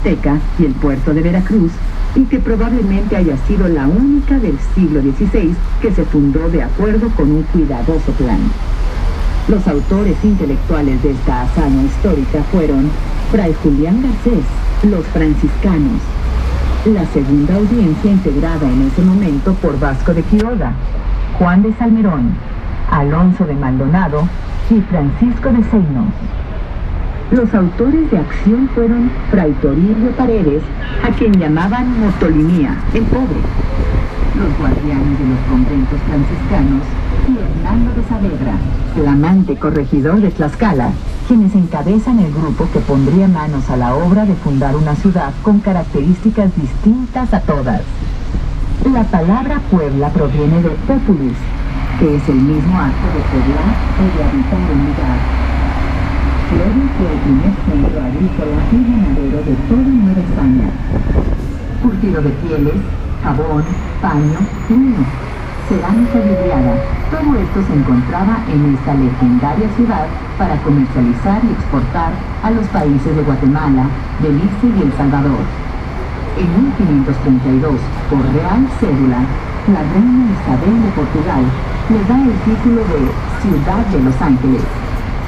Teca y el puerto de Veracruz, y que probablemente haya sido la única del siglo XVI que se fundó de acuerdo con un cuidadoso plan. Los autores intelectuales de esta hazaña histórica fueron Fray Julián Garcés, los franciscanos, la segunda audiencia integrada en ese momento por Vasco de Quiroga, Juan de Salmerón, Alonso de Maldonado y Francisco de Seinos. Los autores de acción fueron Fray Toribio Paredes, a quien llamaban Motolinía, el pobre, los guardianes de los conventos franciscanos, y Hernando de Saavedra, flamante corregidor de Tlaxcala, quienes encabezan el grupo que pondría manos a la obra de fundar una ciudad con características distintas a todas. La palabra Puebla proviene de populis, que es el mismo acto de poblar o de habitar un lugar. Puebla fue el primer centro agrícola y ganadero de toda Nueva España. Curtido de pieles, jabón, paño, lino, cerámica vidriada, todo esto se encontraba en esta legendaria ciudad para comercializar y exportar a los países de Guatemala, Belice y El Salvador. En 1532, por real cédula, la reina Isabel de Portugal le da el título de Ciudad de Los Ángeles.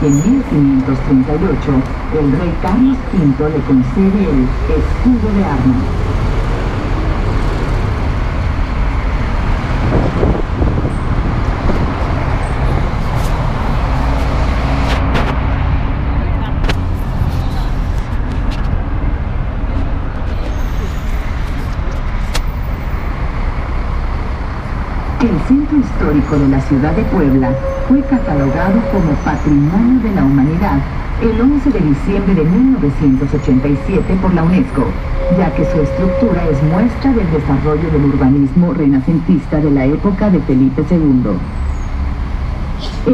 En 1538, el rey Carlos V le concede el escudo de armas. El centro histórico de la ciudad de Puebla fue catalogado como Patrimonio de la Humanidad el 11 de diciembre de 1987 por la UNESCO, ya que su estructura es muestra del desarrollo del urbanismo renacentista de la época de Felipe II.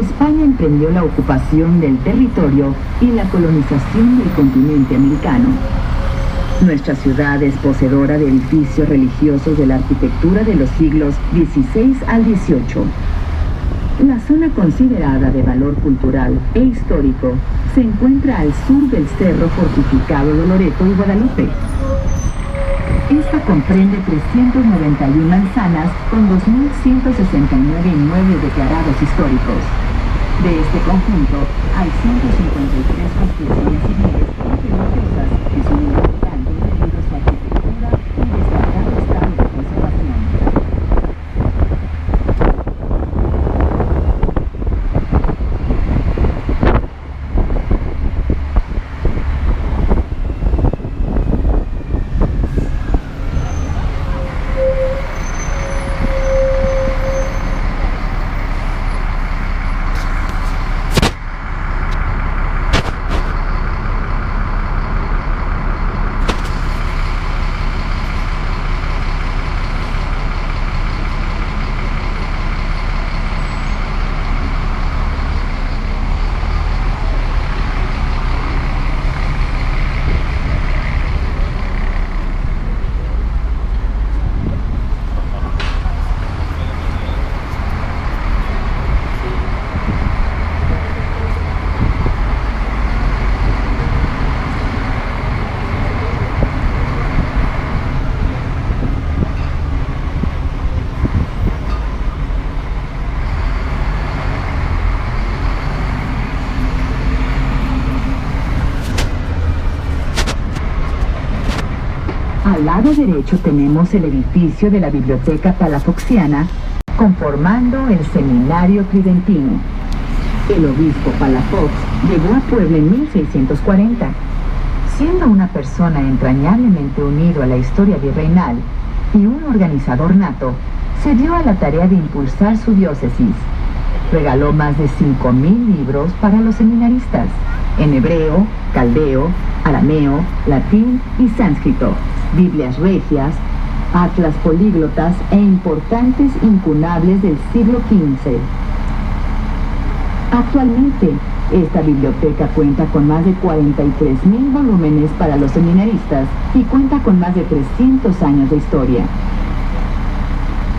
España emprendió la ocupación del territorio y la colonización del continente americano. Nuestra ciudad es poseedora de edificios religiosos de la arquitectura de los siglos XVI al XVIII. La zona considerada de valor cultural e histórico se encuentra al sur del cerro fortificado de Loreto y Guadalupe. Esta comprende 391 manzanas con 2.169 inmuebles declarados históricos. De este conjunto hay 153 construcciones civiles y religiosas que son importantes debido a su arquitectura y destacado estado de conservación. Al lado derecho tenemos el edificio de la Biblioteca Palafoxiana, conformando el Seminario Tridentino. El obispo Palafox llegó a Puebla en 1640. Siendo una persona entrañablemente unido a la historia virreinal y un organizador nato, se dio a la tarea de impulsar su diócesis. Regaló más de 5.000 libros para los seminaristas, en hebreo, caldeo, arameo, latín y sánscrito, Biblias regias, atlas políglotas e importantes incunables del siglo XV. Actualmente, esta biblioteca cuenta con más de 43.000 volúmenes para los seminaristas y cuenta con más de 300 años de historia.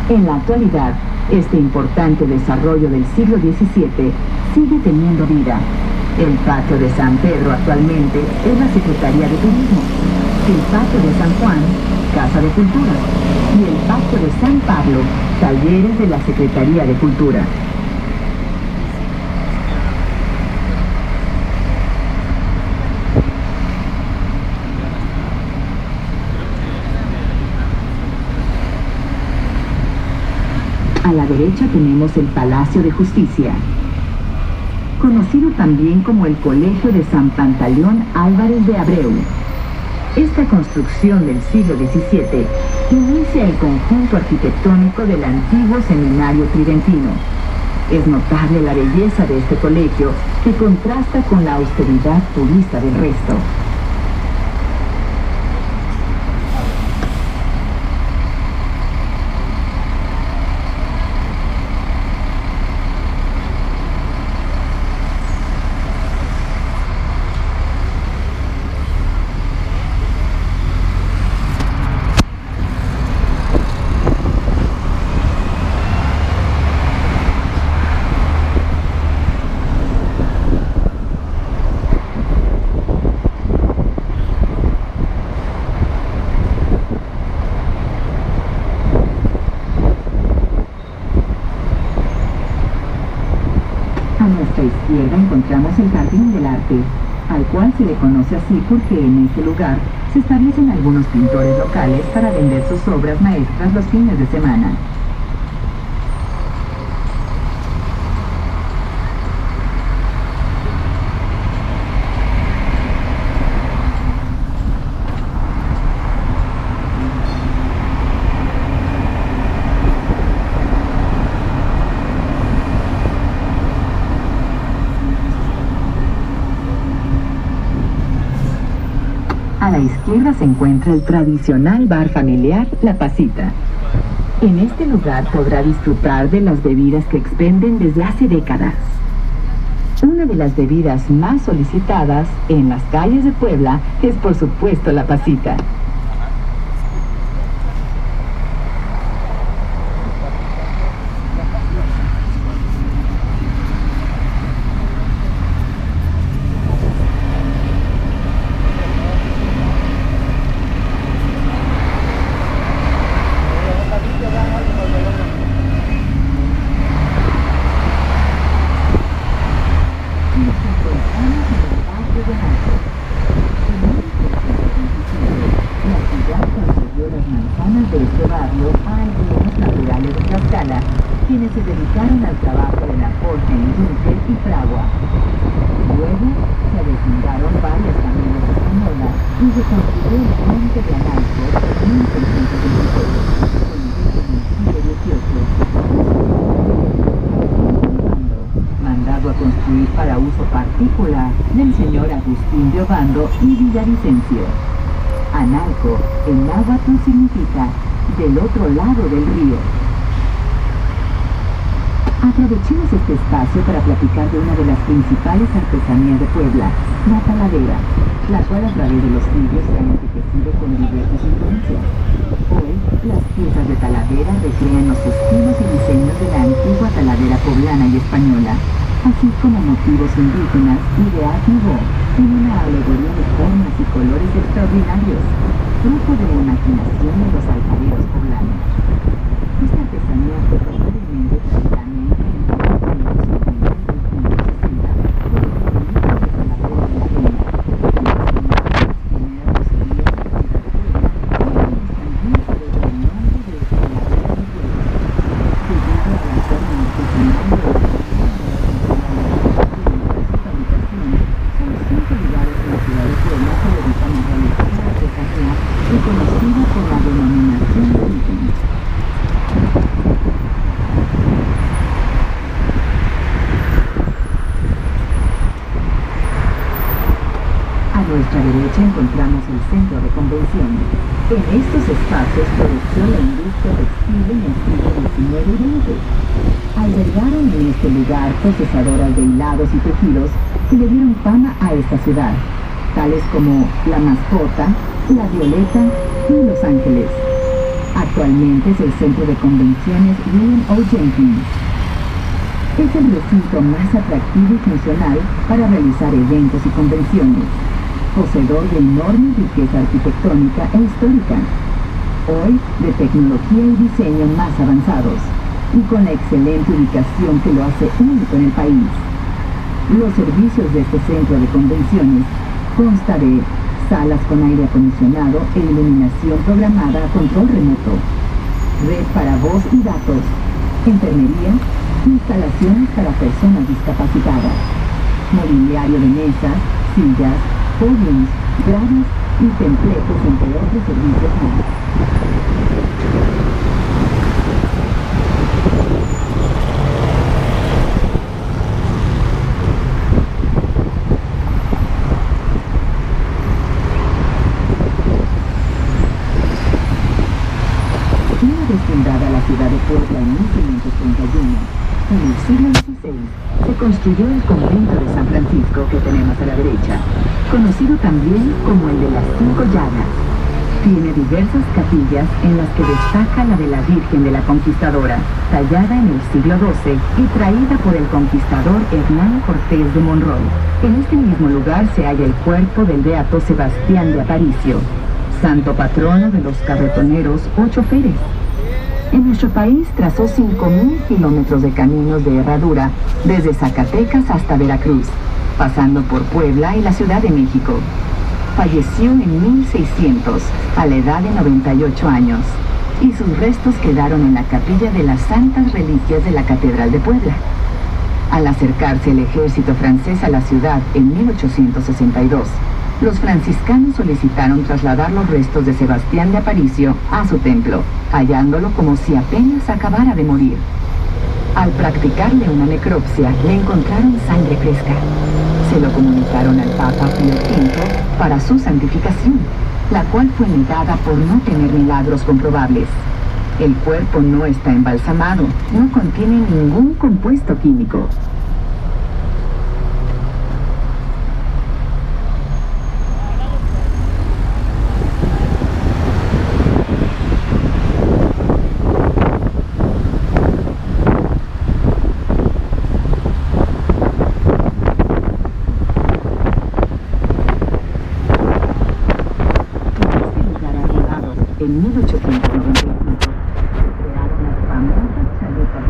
En la actualidad, este importante desarrollo del siglo XVII sigue teniendo vida. El patio de San Pedro actualmente es la Secretaría de Turismo. el Patio de San Juan, Casa de Cultura, y el Patio de San Pablo, talleres de la Secretaría de Cultura. A la derecha tenemos el Palacio de Justicia, conocido también como el Colegio de San Pantaleón Álvarez de Abreu. Esta construcción del siglo XVII inicia el conjunto arquitectónico del antiguo seminario tridentino. Es notable la belleza de este colegio, que contrasta con la austeridad purista del resto. A nuestra izquierda encontramos el Jardín del Arte, al cual se le conoce así porque en este lugar se establecen algunos pintores locales para vender sus obras maestras los fines de semana. A la izquierda se encuentra el tradicional bar familiar La Pasita. En este lugar podrá disfrutar de las bebidas que expenden desde hace décadas. Una de las bebidas más solicitadas en las calles de Puebla es, por supuesto, La Pasita. De este barrio a algunos naturales de Tlaxcala, quienes se dedicaron al trabajo de la forja en yunque y fragua. Luego se defundaron varias familias españolas y se construyó el puente de Analco en 1626, con el siglo XVIII, mandado a construir para uso particular del señor Agustín de Obando y Villavicencio. Analco, en náhuatl significa del otro lado del río. Aprovechemos este espacio para platicar de una de las principales artesanías de Puebla, la talavera, la cual a través de los siglos se ha enriquecido con diversas influencias. Hoy, las piezas de talavera recrean los estilos y diseños de la antigua talavera poblana y española, así como motivos indígenas y de Art Nouveau, en una alegoría de formas y colores extraordinarios, fruto de la imaginación de los alfareros poblanos. Esta artesanía fue probablemente tradicionalmente en los años 50 y 60 por los productos de talavera de la reina, que las primeras roserías de la ciudad de Puebla fueron expandidas desde el nombre de talavera de Puebla, debido a la forma artesanal de la reconocida por la denominación de origen. A nuestra derecha encontramos el centro de convenciones. En estos espacios floreció la industria textil en el siglo XIX y XX. Albergaron en este lugar procesadoras de hilados y tejidos que le dieron fama a esta ciudad, tales como La Mascota, La Violeta y Los Ángeles. Actualmente es el centro de convenciones William O. Jenkins. Es el recinto más atractivo y funcional para realizar eventos y convenciones. poseedor de enorme riqueza arquitectónica e histórica, hoy de tecnología y diseño más avanzados, y con la excelente ubicación que lo hace único en el país. Los servicios de este centro de convenciones consta de salas con aire acondicionado e iluminación programada a control remoto, red para voz y datos, enfermería, instalaciones para personas discapacitadas, mobiliario de mesas, sillas, podiums, gradas y templetes, entre otros servicios más. Una vez fundada la ciudad de Puebla en 1531, en el siglo XVI se construyó el convento de San Francisco que tenemos a la derecha, conocido también como el de las 5 llagas. Tiene diversas capillas en las que destaca la de la Virgen de la Conquistadora, tallada en el siglo XII y traída por el conquistador Hernán Cortés de Monroy. En este mismo lugar se halla el cuerpo del beato Sebastián de Aparicio, santo patrono de los carretoneros o choferes. En nuestro país trazó 5.000 kilómetros de caminos de herradura desde Zacatecas hasta Veracruz, pasando por Puebla y la Ciudad de México. Falleció en 1600, a la edad de 98 años, y sus restos quedaron en la capilla de las Santas Reliquias de la Catedral de Puebla. Al acercarse el ejército francés a la ciudad en 1862, los franciscanos solicitaron trasladar los restos de Sebastián de Aparicio a su templo, hallándolo como si apenas acabara de morir. Al practicarle una necropsia, le encontraron sangre fresca. Se lo comunicaron al Papa Pío V para su santificación, la cual fue negada por no tener milagros comprobables. El cuerpo no está embalsamado, no contiene ningún compuesto químico. En 1895 se crearon las famosas chaletas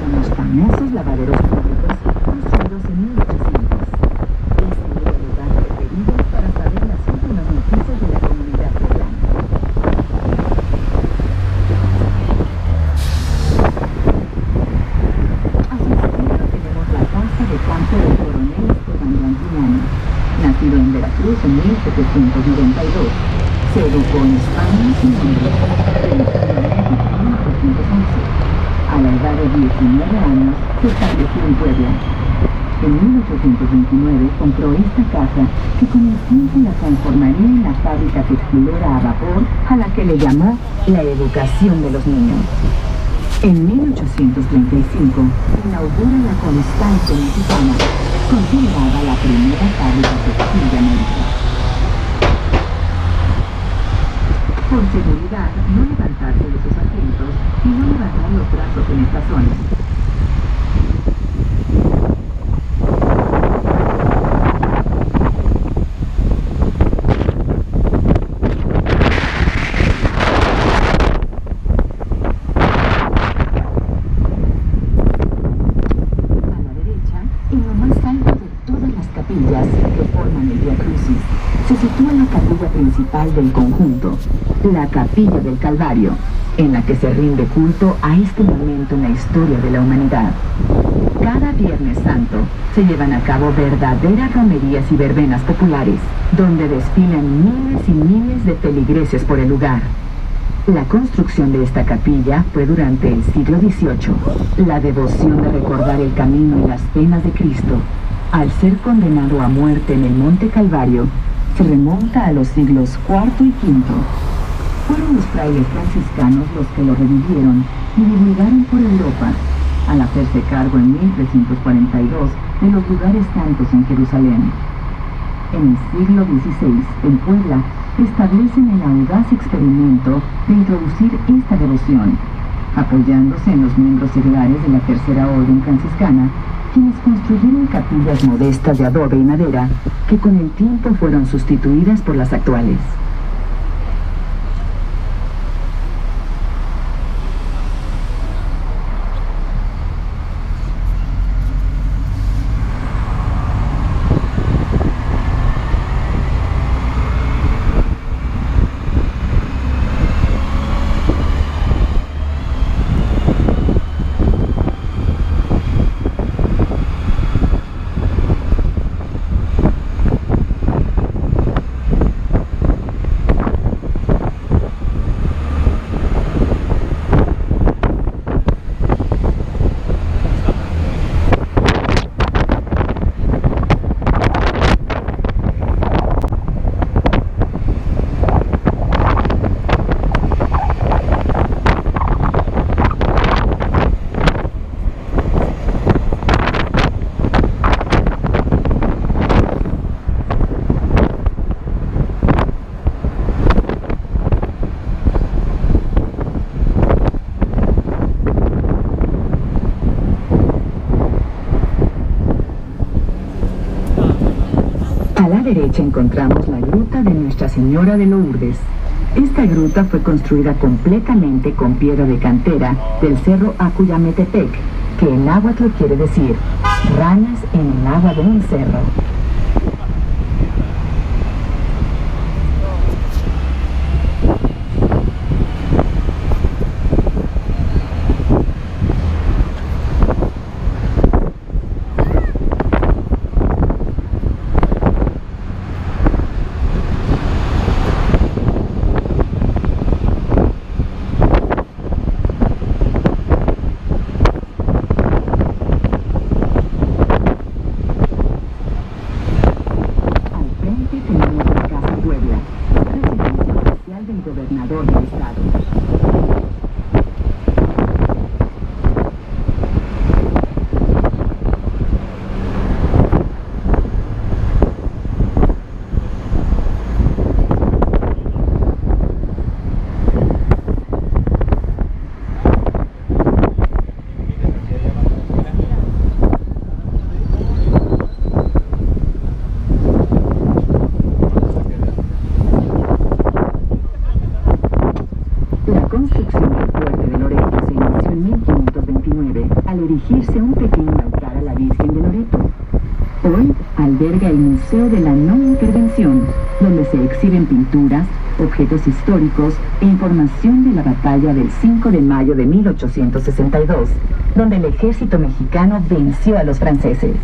En los famosos lavaderos públicos construidos en 1800. Este era el lugar preferido para saber las últimas noticias de la comunidad poblana. Campo del coronel Esteban Anguiano, nacido en Veracruz en 1792. Se educó en España y Londres, regresó a México en 1811. A la edad de 19 años se estableció en Puebla. En 1829 compró esta casa que con el tiempo la transformaría en la fábrica textilera a vapor a la que le llamó la educación de los niños. En 1835 inaugura la Constante Mexicana, considerada la primera fábrica textil de América. Por seguridad, no levantarse de sus asientos y no levantar los brazos en esta zona. Que forman el Vía Crucis, se sitúa la capilla principal del conjunto, la Capilla del Calvario, en la que se rinde culto a este momento en la historia de la humanidad. Cada Viernes Santo se llevan a cabo verdaderas romerías y verbenas populares, donde desfilan miles y miles de feligreses por el lugar. La construcción de esta capilla fue durante el siglo XVIII, la devoción de recordar el camino y las penas de Cristo. Al ser condenado a muerte en el Monte Calvario, se remonta a los siglos IV y V. Fueron los frailes franciscanos los que lo revivieron y divulgaron por Europa, al hacerse cargo en 1342 de los lugares santos en Jerusalén. En el siglo XVI, en Puebla, establecen el audaz experimento de introducir esta devoción, apoyándose en los miembros seglares de la Tercera Orden Franciscana, quienes construyeron capillas modestas de adobe y madera que con el tiempo fueron sustituidas por las actuales. A la derecha encontramos la gruta de Nuestra Señora de Lourdes. Esta gruta fue construida completamente con piedra de cantera del cerro Acuyametepec, que en náhuatl quiere decir ranas en el agua de un cerro. Gobernador del estado. Al erigirse un pequeño altar a la Virgen de Loreto. Hoy alberga el Museo de la No Intervención, donde se exhiben pinturas, objetos históricos e información de la batalla del 5 de mayo de 1862, donde el ejército mexicano venció a los franceses.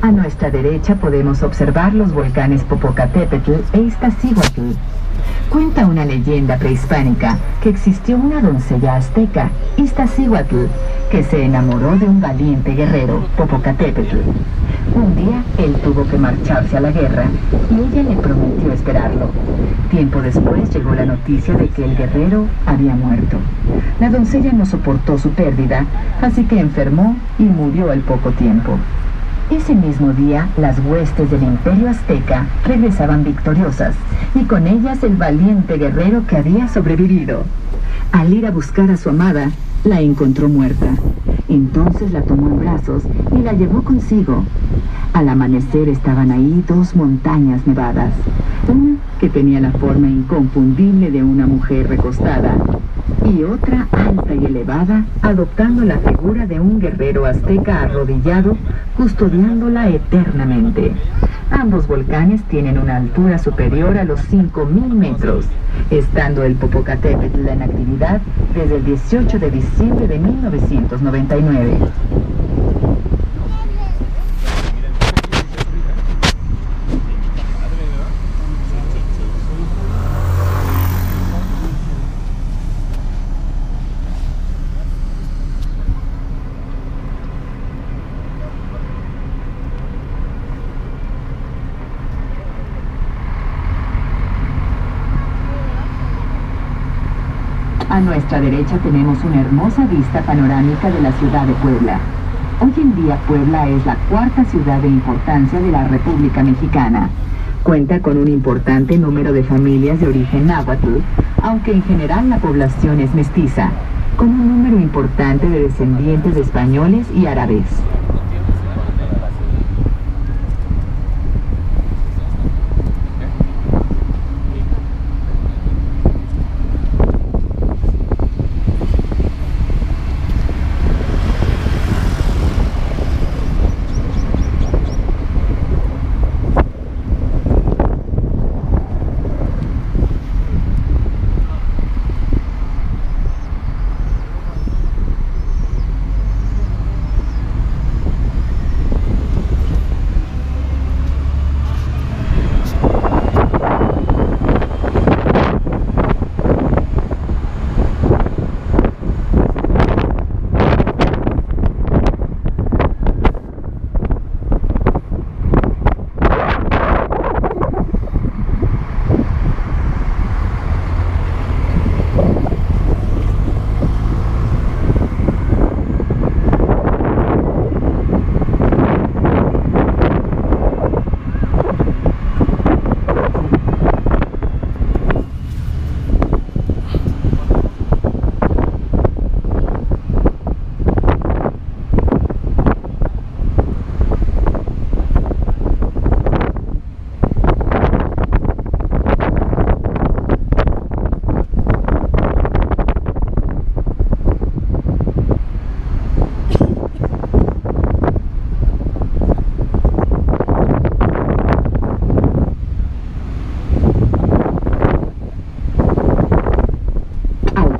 A nuestra derecha podemos observar los volcanes Popocatépetl e Iztaccíhuatl. Cuenta una leyenda prehispánica que existió una doncella azteca, Iztaccíhuatl, que se enamoró de un valiente guerrero, Popocatépetl. Un día él tuvo que marcharse a la guerra y ella le prometió esperarlo. Tiempo después llegó la noticia de que el guerrero había muerto. La doncella no soportó su pérdida, así que enfermó y murió al poco tiempo. Ese mismo día, las huestes del Imperio Azteca regresaban victoriosas, y con ellas el valiente guerrero que había sobrevivido. Al ir a buscar a su amada, la encontró muerta. Entonces la tomó en brazos y la llevó consigo. Al amanecer estaban ahí dos montañas nevadas, una que tenía la forma inconfundible de una mujer recostada, y otra alta y elevada, adoptando la figura de un guerrero azteca arrodillado, custodiándola eternamente. Ambos volcanes tienen una altura superior a los 5.000 metros, estando el Popocatépetl en actividad desde el 18 de diciembre de 1999. A nuestra derecha tenemos una hermosa vista panorámica de la ciudad de Puebla. Hoy en día Puebla es la cuarta ciudad de importancia de la República Mexicana. Cuenta con un importante número de familias de origen náhuatl, aunque en general la población es mestiza, con un número importante de descendientes de españoles y árabes.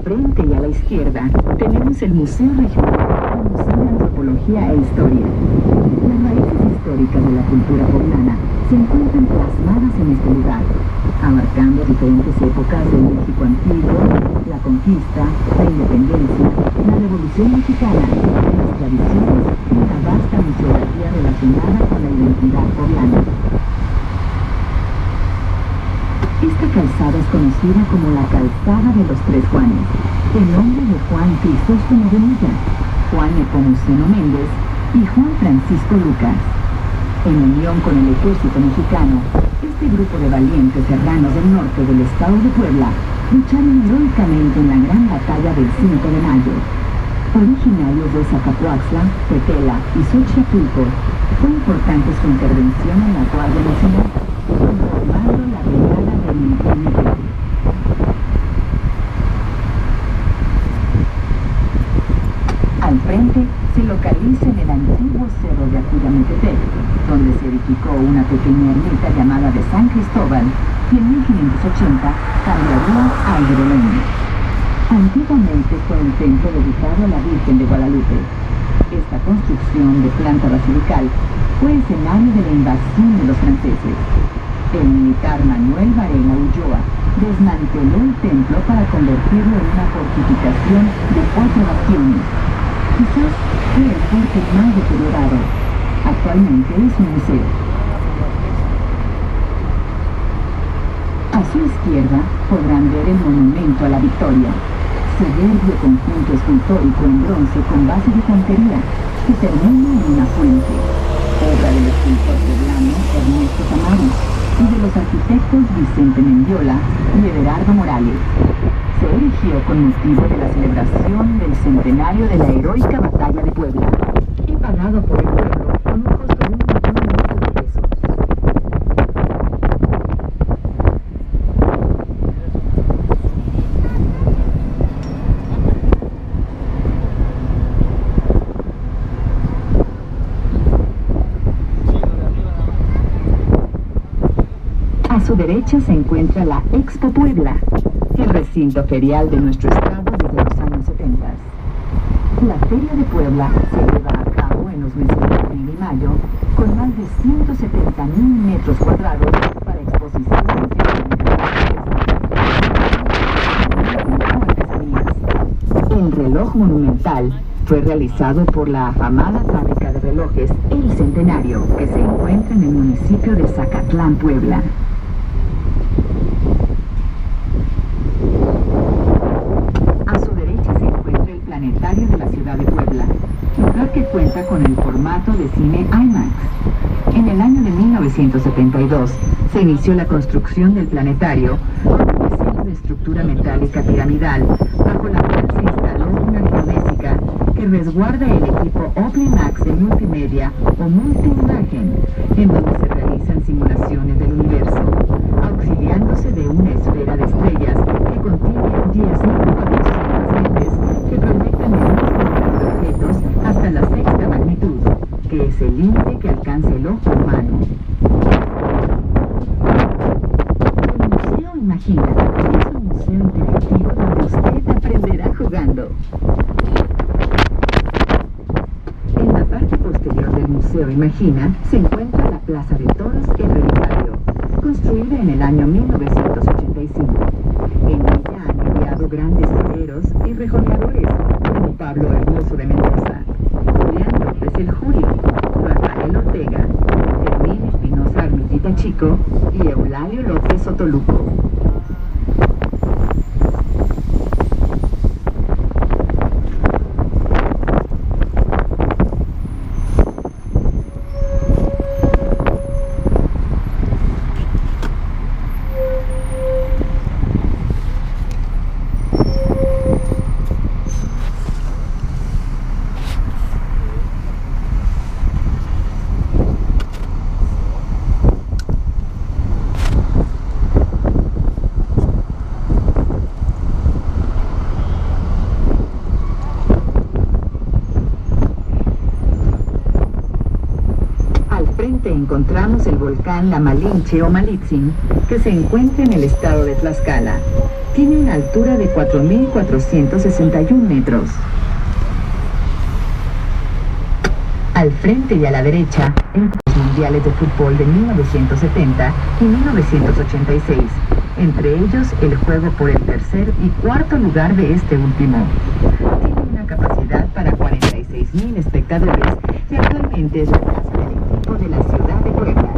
Frente y a la izquierda tenemos el Museo Regional, un museo de antropología e historia. Las raíces históricas de la cultura poblana se encuentran plasmadas en este lugar, abarcando diferentes épocas del México antiguo, la conquista, la independencia, la Revolución Mexicana, las tradiciones y la vasta museografía relacionada con la identidad poblana. Esta calzada es conocida como la Calzada de los Tres Juanes, en nombre de Juan Crisóstomo de Milla, Juan Nepomuceno Méndez y Juan Francisco Lucas. En unión con el ejército mexicano, este grupo de valientes serranos del norte del estado de Puebla lucharon heroicamente en la gran batalla del 5 de mayo. Originarios de Zacapuaxtla, Tetela y Xochipulco, fue importante su intervención en la Guardia Nacional, formando la Brigada de Miguel. Al frente se localiza en el antiguo cerro de Acuyametepec, donde se edificó una pequeña ermita llamada de San Cristóbal, y en 1580 cambiaría a Hidrolén. Antiguamente fue un templo dedicado a la Virgen de Guadalupe. Esta construcción de planta basilical fue escenario de la invasión de los franceses. El militar Manuel Varela Ulloa desmanteló el templo para convertirlo en una fortificación de 4 bastiones. Quizás fue el fuerte más deteriorado. Actualmente es un museo. A su izquierda podrán ver el monumento a la Victoria, soberbio conjunto escultórico en bronce con base de cantería que termina en una fuente, obra del escultor poblano Ernesto Tamaro y de los arquitectos Vicente Mendiola y Everardo Morales. Se erigió con motivo de la celebración del centenario de la heroica batalla de Puebla y pagado por el pueblo con un costo de $1 millón de pesos. su derecha se encuentra la Expo Puebla, el recinto ferial de nuestro estado desde los años 70. La Feria de Puebla se lleva a cabo en los meses de abril y mayo, con más de 170.000 metros cuadrados para exposiciones y artesanías. El reloj monumental fue realizado por la afamada fábrica de relojes El Centenario, que se encuentra en el municipio de Zacatlán, Puebla. A su derecha se encuentra el planetario de la ciudad de Puebla, lugar que cuenta con el formato de cine IMAX. En el año de 1972 se inició la construcción del planetario con un diseño de estructura metálica piramidal, bajo la cual se instaló una geodésica que resguarda el equipo OmniMax de multimedia o multiimagen, en donde se realizan simulaciones del universo, auxiliándose de una esfera de estrellas que contiene 10.400 lentes que proyectan el mismo número de objetos hasta la sexta magnitud, que es el límite que alcanza el ojo humano. El Museo Imagina es un museo interactivo donde usted aprenderá jugando. En la parte posterior del Museo Imagina se encuentra la Plaza de Toros El Relicario, construida en el año 1985. En ella han mediado grandes toreros y rejoneadores como Pablo Hermoso de Mendoza, Julián López el Julio, Rafael Ortega, Fermín Espinosa Armillita Chico y Eulalio López Sotoluco. Encontramos el volcán La Malinche o Malitzin, que se encuentra en el estado de Tlaxcala. Tiene una altura de 4.461 metros. Al frente y a la derecha, en los mundiales de fútbol de 1970 y 1986, entre ellos el juego por el tercer y cuarto lugar de este último. Tiene una capacidad para 46.000 espectadores y actualmente es la casa del equipo de la ciudad de Puebla.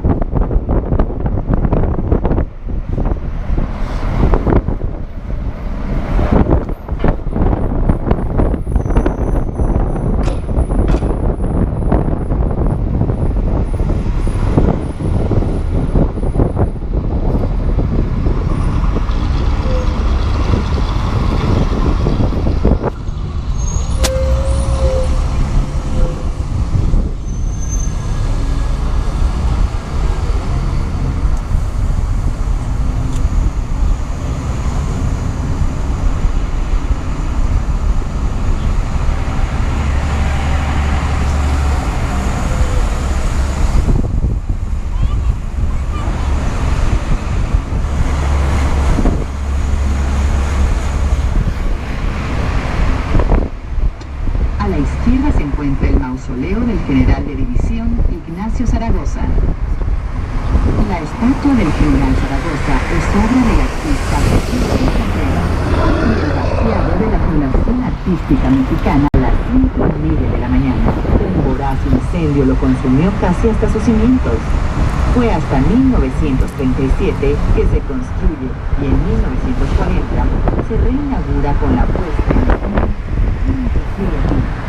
Mausoleo del general de división Ignacio Zaragoza. La estatua del general Zaragoza es obra del artista Jesús Contreras y el vaciado de la Fundación Artística Mexicana a las 5:09 de la mañana. Un voraz incendio lo consumió casi hasta sus cimientos. Fue hasta 1937 que se construye y en 1940 se reinaugura con la puesta en escena de un museo.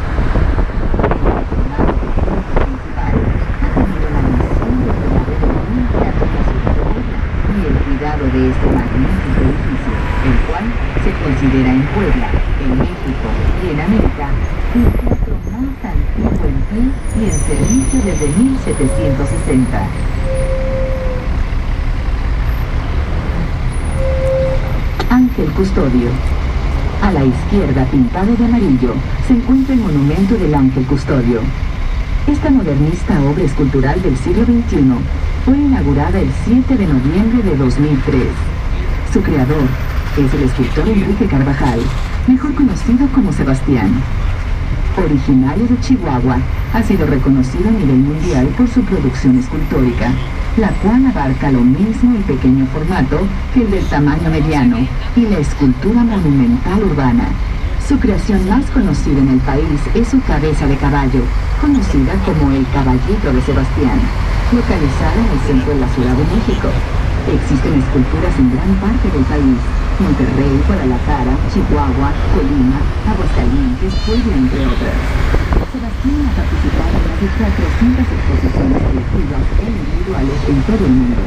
De este magnífico edificio, el cual se considera en Puebla, en México y en América el teatro más antiguo en pie y en servicio desde 1760. Ángel Custodio. A la izquierda, pintado de amarillo, se encuentra el monumento del Ángel Custodio. Esta modernista obra escultural del siglo XXI Fue inaugurada el 7 de noviembre de 2003. Su creador es el escultor Enrique Carvajal, mejor conocido como Sebastián. Originario de Chihuahua, ha sido reconocido a nivel mundial por su producción escultórica, la cual abarca lo mismo el pequeño formato que el del tamaño mediano y la escultura monumental urbana. Su creación más conocida en el país es su cabeza de caballo, conocida como el Caballito de Sebastián, localizada en el centro de la Ciudad de México. Existen esculturas en gran parte del país: Monterrey, Guadalajara, Chihuahua, Colima, Aguascalientes, Puebla, entre otras. Sebastián ha participado en más de 400 exposiciones colectivas e individuales en todo el mundo.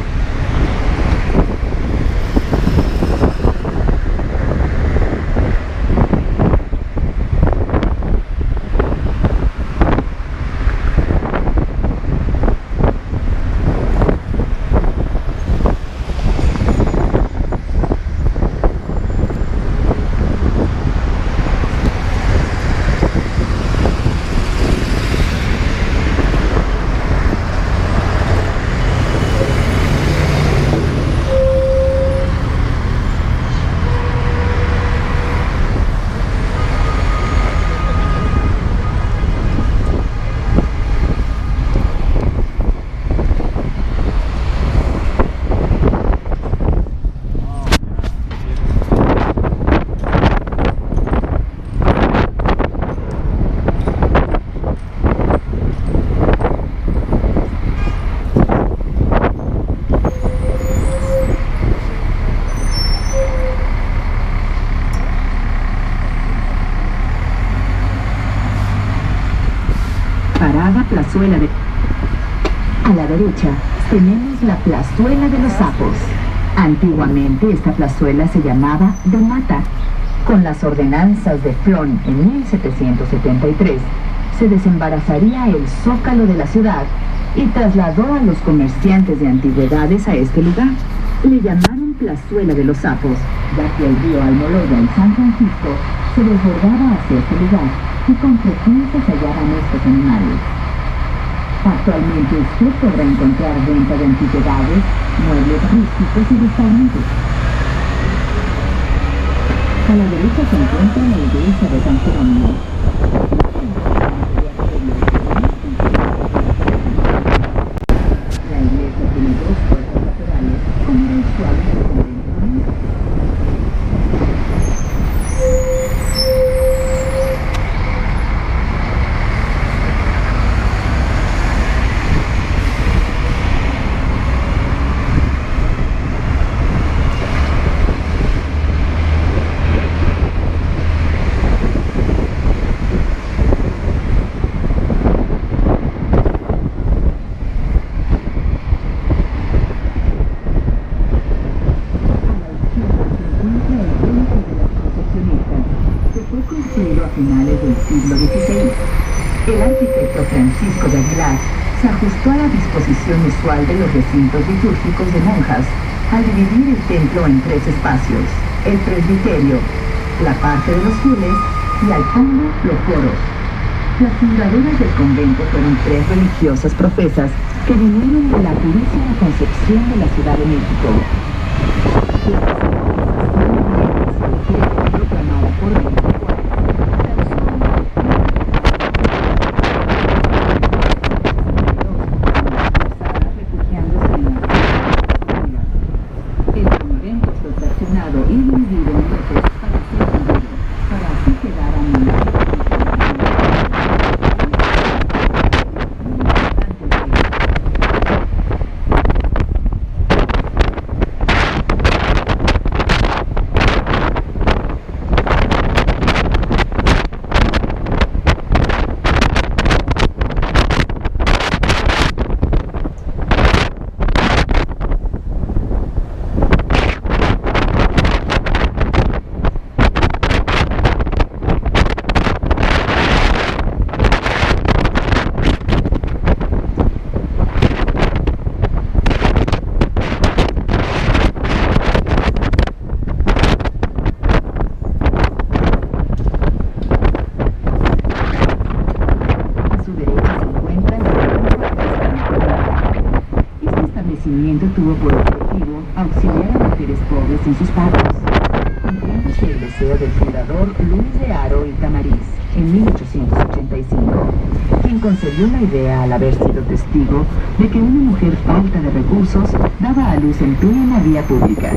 Plazuela de... A la derecha tenemos la Plazuela de los Sapos. Antiguamente esta plazuela se llamaba de Mata. Con las ordenanzas de Flón en 1773 se desembarazaría el zócalo de la ciudad y trasladó a los comerciantes de antigüedades a este lugar. Le llamaron Plazuela de los Sapos, ya que el río Almoloya en San Francisco se desbordaba hacia este lugar y con frecuencia se hallaban estos animales. Actualmente usted podrá encontrar venta de antigüedades, muebles rústicos y restaurantes. A la derecha se encuentra la iglesia de San Jerónimo. La iglesia tiene dos puertas laterales, como era usual en el convento romano. El arquitecto Francisco de Aguilar se ajustó a la disposición usual de los recintos litúrgicos de monjas al dividir el templo en tres espacios: el presbiterio, la parte de los fieles y al fondo los coros. Las fundadoras del convento fueron tres religiosas profesas que vinieron de la Purísima Concepción de la Ciudad de México. La proclamada por y dividido en bloques para ser vendido, para así quedar anulado. tuvo por objetivo auxiliar a mujeres pobres en sus partos, cumpliéndose el deseo del fundador Luis de Haro y Tamariz en 1885, quien concebió la idea al haber sido testigo de que una mujer falta de recursos daba a luz en plena vía pública.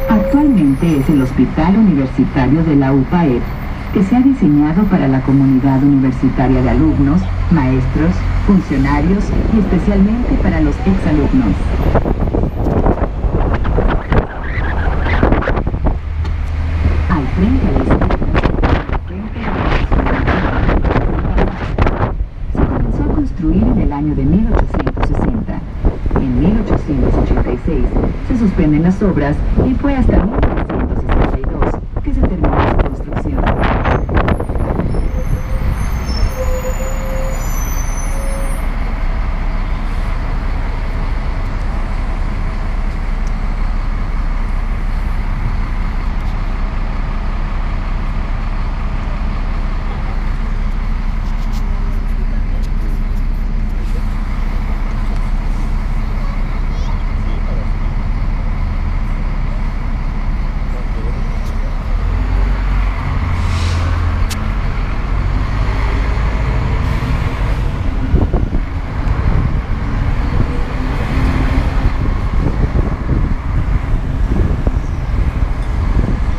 Actualmente es el Hospital Universitario de la UPAEP, que se ha diseñado para la comunidad universitaria de alumnos, maestros, funcionarios y especialmente para los exalumnos. Al frente de la se comenzó a construir en el año de 1860. En 1886 se suspenden las obras y fue hasta 1962 que se terminó su construcción.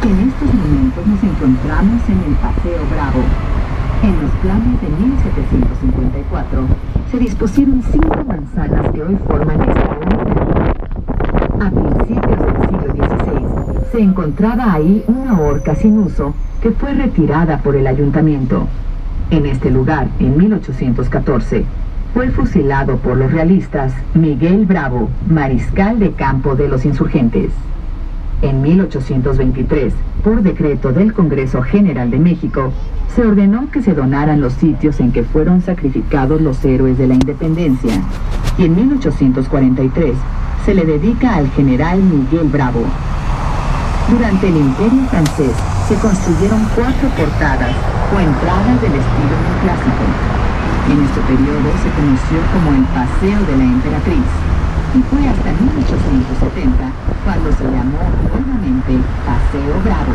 En estos momentos nos encontramos en el Paseo Bravo. En los planes de 1754 se dispusieron 5 manzanas que hoy forman esta unidad. A principios del siglo XVI se encontraba ahí una horca sin uso que fue retirada por el ayuntamiento. En este lugar, en 1814, fue fusilado por los realistas Miguel Bravo, mariscal de campo de los insurgentes. En 1823, por decreto del Congreso General de México, se ordenó que se donaran los sitios en que fueron sacrificados los héroes de la independencia, y en 1843 se le dedica al general Miguel Bravo. Durante el Imperio francés se construyeron 4 portadas o entradas del estilo neoclásico. En este periodo se conoció como el Paseo de la Emperatriz, y fue hasta 1870 cuando se llamó nuevamente Paseo Bravo.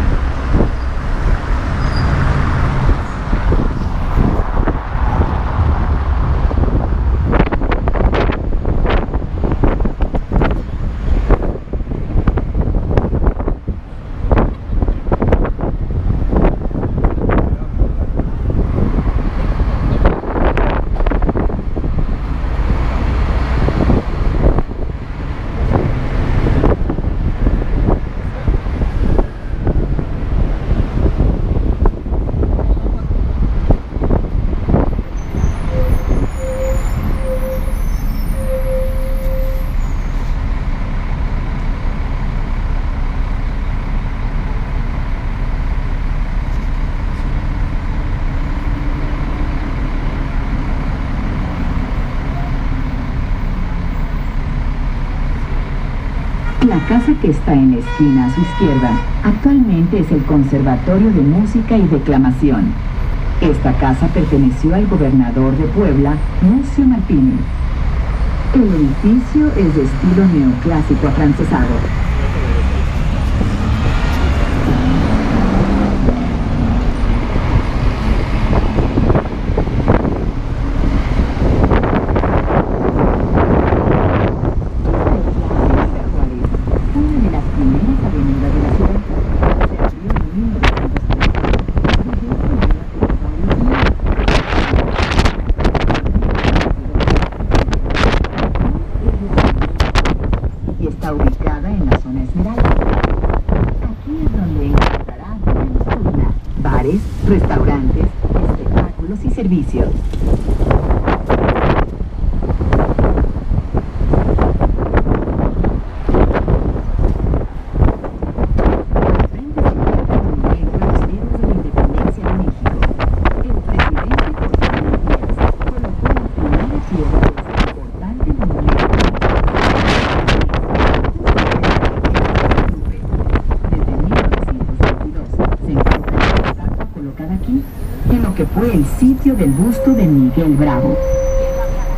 La casa que está en la esquina a su izquierda actualmente es el Conservatorio de Música y Declamación. Esta casa perteneció al gobernador de Puebla, Muzio Martínez. El edificio es de estilo neoclásico afrancesado. Está ubicada en la zona Esmeralda. Aquí es donde encontrará nocturna, bares, restaurantes, espectáculos y servicios. En lo que fue el sitio del busto de Miguel Bravo.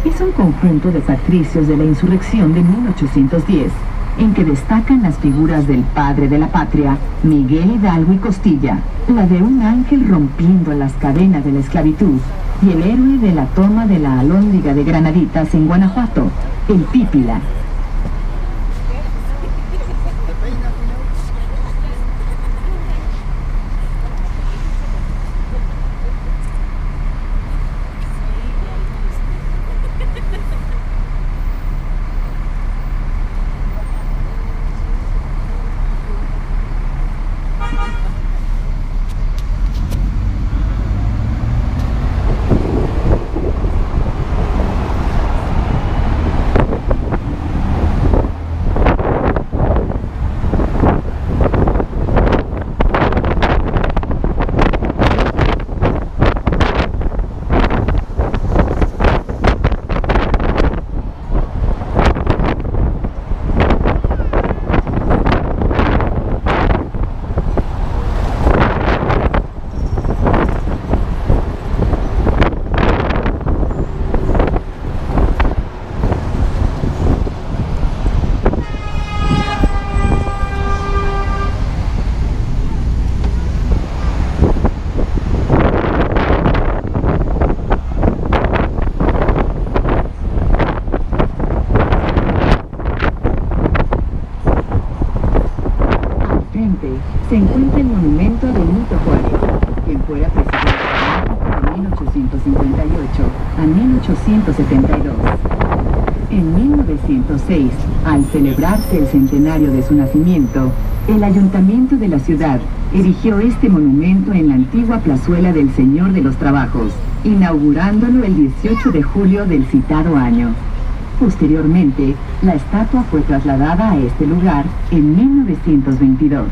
Es un conjunto de patricios de la insurrección de 1810, en que destacan las figuras del padre de la patria, Miguel Hidalgo y Costilla, la de un ángel rompiendo las cadenas de la esclavitud, y el héroe de la toma de la Alhóndiga de Granaditas en Guanajuato, el Pípila. Se encuentra el monumento a Benito Juárez, quien fuera presidente de 1858 a 1872. En 1906, al celebrarse el centenario de su nacimiento, el ayuntamiento de la ciudad erigió este monumento en la antigua plazuela del Señor de los Trabajos, inaugurándolo el 18 de julio del citado año. Posteriormente, la estatua fue trasladada a este lugar en 1922.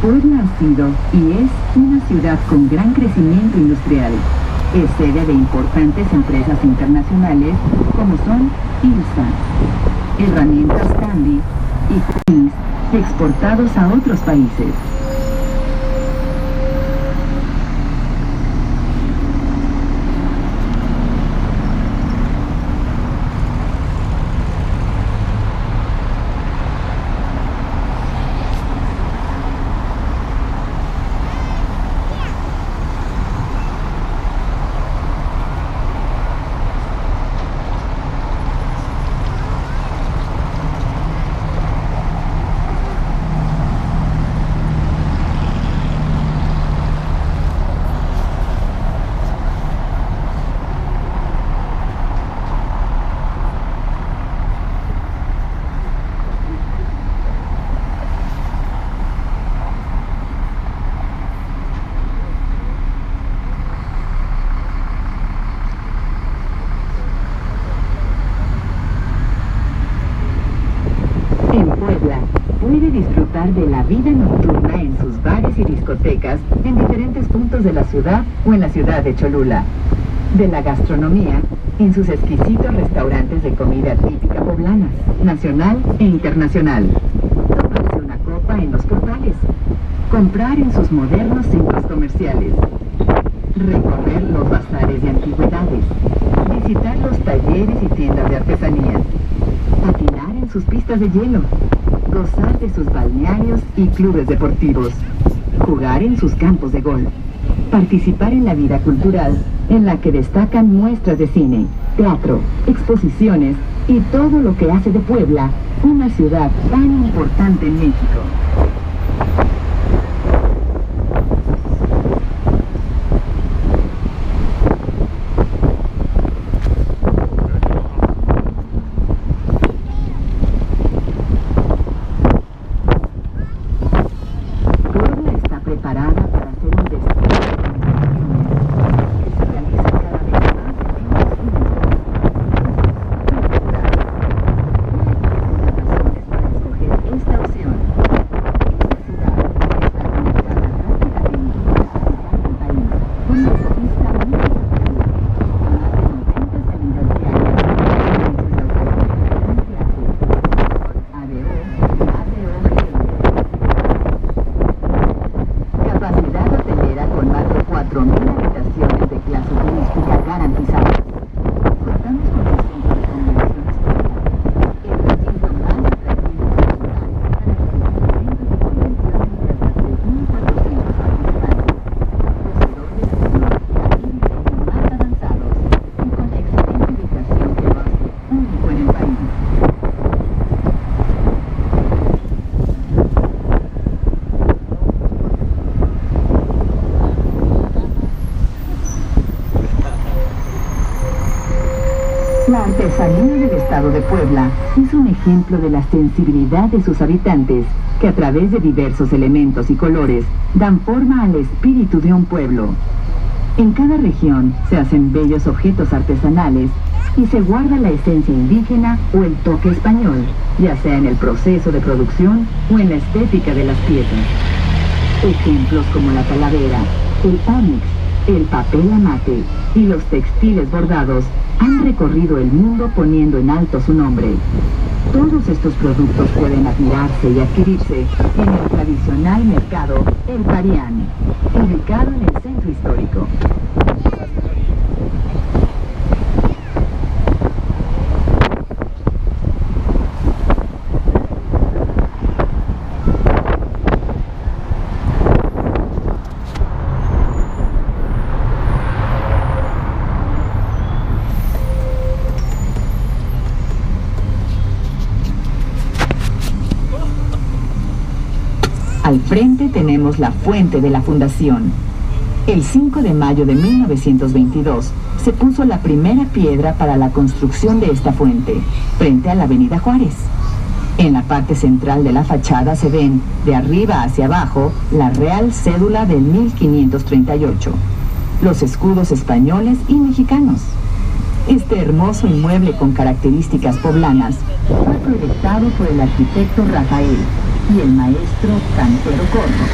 Puebla ha sido y es una ciudad con gran crecimiento industrial. Es sede de importantes empresas internacionales como son ILSA, Herramientas Candy y Cummins, exportados a otros países. Puede disfrutar de la vida nocturna en sus bares y discotecas en diferentes puntos de la ciudad o en la ciudad de Cholula. De la gastronomía en sus exquisitos restaurantes de comida típica poblana, nacional e internacional. Tomarse una copa en los portales. Comprar en sus modernos centros comerciales. Recorrer los bazares de antigüedades. Visitar los talleres y tiendas de artesanías. Patinar en sus pistas de hielo. Gozar de sus balnearios y clubes deportivos, jugar en sus campos de golf, participar en la vida cultural, en la que destacan muestras de cine, teatro, exposiciones y todo lo que hace de Puebla una ciudad tan importante en México. La artesanía del estado de Puebla es un ejemplo de la sensibilidad de sus habitantes, que a través de diversos elementos y colores dan forma al espíritu de un pueblo. En cada región se hacen bellos objetos artesanales y se guarda la esencia indígena o el toque español, ya sea en el proceso de producción o en la estética de las piezas. Ejemplos como la talavera, el ónix, el papel amate y los textiles bordados han recorrido el mundo poniendo en alto su nombre. Todos estos productos pueden admirarse y adquirirse en el tradicional mercado El Parián, ubicado en el centro histórico. Al frente tenemos la fuente de la fundación. El 5 de mayo de 1922 se puso la primera piedra para la construcción de esta fuente, frente a la Avenida Juárez. En la parte central de la fachada se ven, de arriba hacia abajo, la Real Cédula del 1538, los escudos españoles y mexicanos. Este hermoso inmueble con características poblanas fue proyectado por el arquitecto Rafael y el maestro Cantero Corno.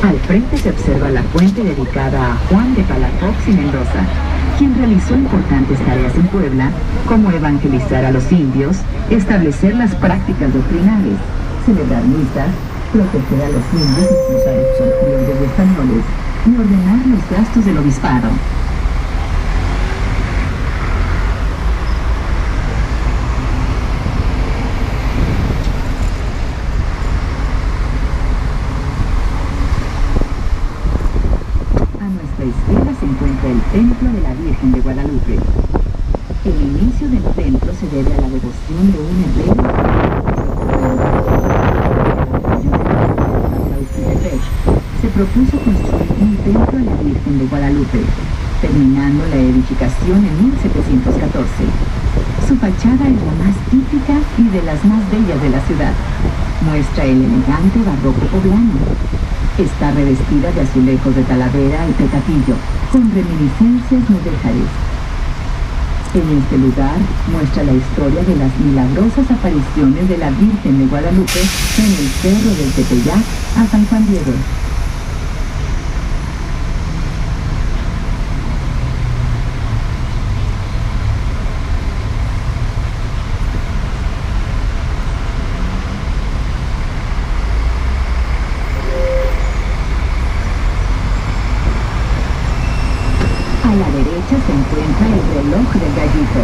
Al frente se observa la fuente dedicada a Juan de Palafox y Mendoza, quien realizó importantes tareas en Puebla, como evangelizar a los indios, establecer las prácticas doctrinales, celebrar misas, proteger a los indios, expulsar a criollos y españoles, y ordenar los gastos del obispado. Se encuentra el Templo de la Virgen de Guadalupe. El inicio del templo se debe a la devoción de un herrero. Se propuso construir un templo a la Virgen de Guadalupe, terminando la edificación en 1714. Su fachada es la más típica y de las más bellas de la ciudad. Muestra el elegante barroco poblano. Está revestida de azulejos de talavera y pecatillo, con reminiscencias mudéjares. En este lugar muestra la historia de las milagrosas apariciones de la Virgen de Guadalupe en el cerro del Tepeyac a San Juan Diego. A la derecha se encuentra el reloj del gallito.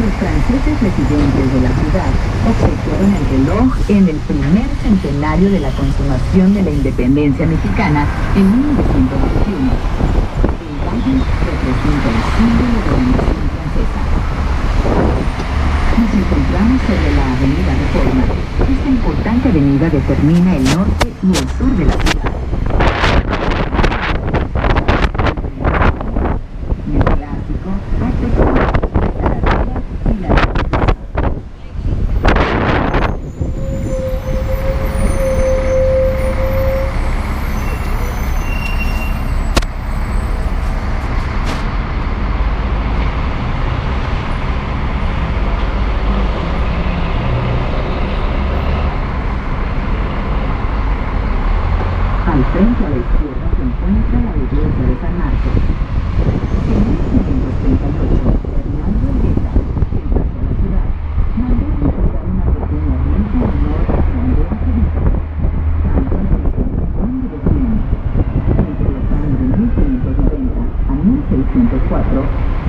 Los franceses residentes de la ciudad obsequiaron el reloj en el primer centenario de la consumación de la independencia mexicana en 1921. El gallo representa el símbolo de la nación francesa. Nos encontramos sobre la Avenida Reforma. Esta importante avenida determina el norte y el sur de la ciudad.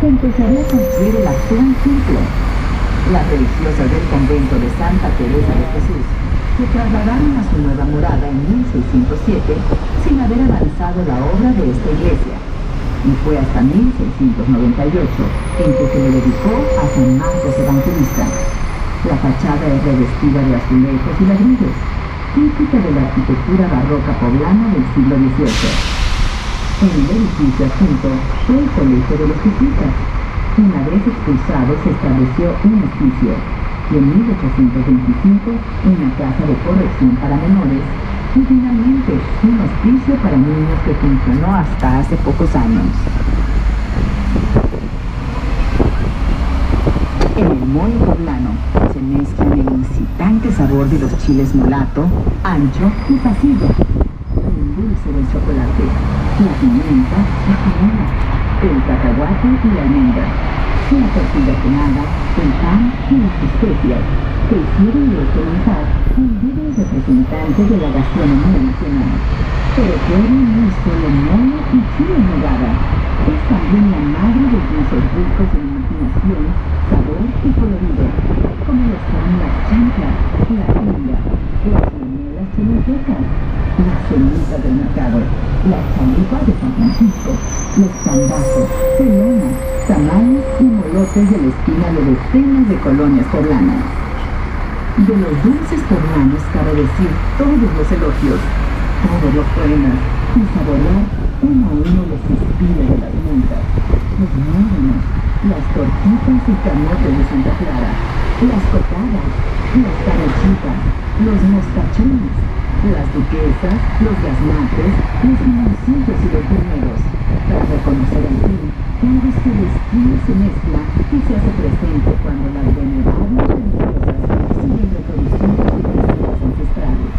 se empezaría a construir el actual templo. Las religiosas del convento de Santa Teresa de Jesús se trasladaron a su nueva morada en 1607 sin haber avanzado la obra de esta iglesia, y fue hasta 1698 en que se le dedicó a San Marcos Evangelista. La fachada es revestida de azulejos y ladrillos, típica de la arquitectura barroca poblana del siglo XVIII. En el edificio adjunto fue el Colegio de los Jesuitas. Una vez expulsado se estableció un hospicio, y en 1825 una casa de corrección para menores, y finalmente un hospicio para niños que funcionó hasta hace pocos años. En el mole poblano se mezclan el incitante sabor de los chiles mulato, ancho y pasillo, el dulce del chocolate, la pimienta, la canela, el cacahuate y la almendra, la tortilla quemada, el pan y las especias, que hicieron de este manjar un vivo representante de la gastronomía nacional. Pero puede no es solo mole y chile en nogada, es también la madre de guisos ricos en imaginación, sabor y colorido, como lo son las chanclas, la tinga, las memelas chinotecas, las semitas del mercado, las chalupas de San Francisco, los tambazos, pelonas, tamales y molotes de la esquina de decenas de colonias poblanas. De los dulces poblanos cabe decir todos los elogios, todos los poemas, y saborear uno a uno los suspiros de las montas, los muéganos, las tortitas y camotes de Santa Clara, las cocadas, las carrochitas, los mostachones, las duquesas, los gaznates, los limoncillos y los primeros, para reconocer al fin que algo este destino se mezcla y se hace presente cuando las venerables religiosas siguen reproduciendo sus recetas ancestrales.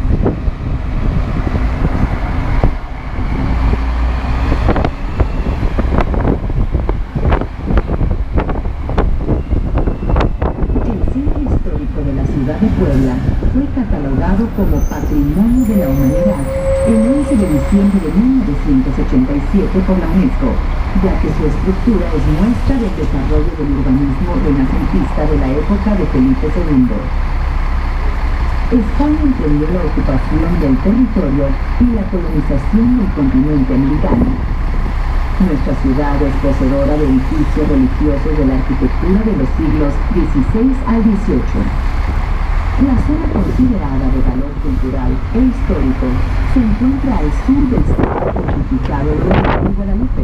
De Puebla fue catalogado como Patrimonio de la Humanidad el 11 de diciembre de 1987 por la UNESCO, ya que su estructura es muestra del desarrollo del urbanismo renacentista de la época de Felipe II. España emprendió la ocupación del territorio y la colonización del continente americano. Nuestra ciudad es poseedora de edificios religiosos de la arquitectura de los siglos XVI al XVIII. La zona considerada de valor cultural e histórico se encuentra al sur del estado fortificado de Guadalupe,